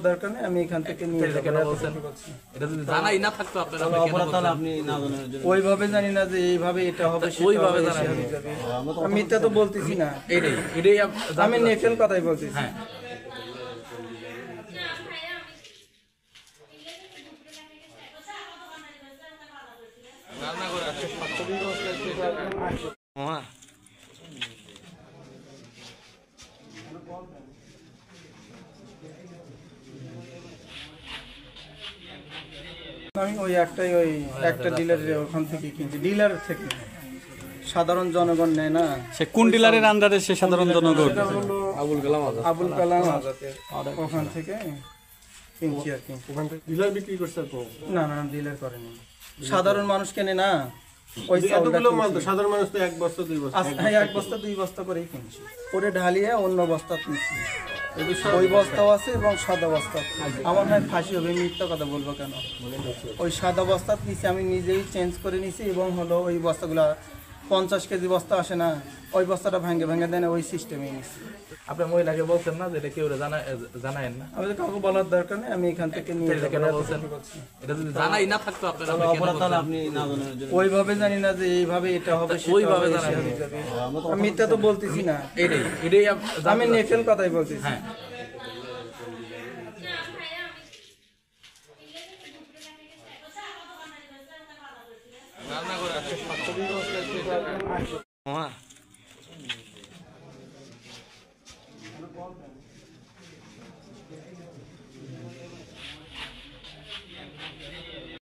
দরকার নেই, আমি এখান থেকে নিয়ে যাবো। কেন বলছেন? এটা যদি জানাই না থাকতো আপনারা কেন বলছেন? আপনি না জানার জন্য ওইভাবে জানি না যে এইভাবে এটা হবে, সেটা ওইভাবে হবে, জানেন। এসে যাবে। আমি মিথ্যা তো বলতেছি না, এটাই আমি নেফেল কথাই বলতেছি। হ্যাঁ আমি ওই একটা ডিলারের ওখান থেকে কিনছি, ডিলার থেকে। সাধারণ জনগণ নেয় না। সে কোন ডিলারের আন্ডারে সে সাধারণ জনগণ? এটা হলো আবুল কালাম আজাদের, ওখান থেকে কিনছি আর কি। ওখান থেকে ডিলার বিক্রি করছে তো? না না, ডিলার করেনি, সাধারণ মানুষ কেনে না। ওই এতগুলো মাল তো সাধারণ মানুষ তো এক বস্তা দুই বস্তা এক বস্তা দুই বস্তা করেই কিনছি, করে ঢালিয়ে অন্য বস্তা কিনছি। ওই বস্তাও আছে এবং সাদা বস্তা। আমার হয় ফাঁসি হবে, মিথ্যা কথা বলবো কেন? ওই সাদা বস্তা নিচে আমি নিজেই চেঞ্জ করে নিছি, এবং হলো ওই বস্তাগুলা 50 কেজি বস্তা আসে না, ওই বস্তাটা ভেঙে ভেঙে দেন, ওই সিস্টেমে নিছি। আপনি মহিলাকে বলছেন না যে এটা কেউ জানায়েন না? আমি তো কাউকে বলার দরকার নেই, আমি এখান থেকে নিয়ে যাবো। কেন বলছেন? এটা যদি জানাই না থাকতো আপনারা কেন বলছেন? আপনি না জানার জন্য ওইভাবে জানি না যে এইভাবে এটা হবে, সেটা ওইভাবে হবে, জানেন। এসে যাবে। আমি মিথ্যা তো বলতেছি না, এটাই আমি নেফেল কথাই বলতেছি। হ্যাঁ রান্না করে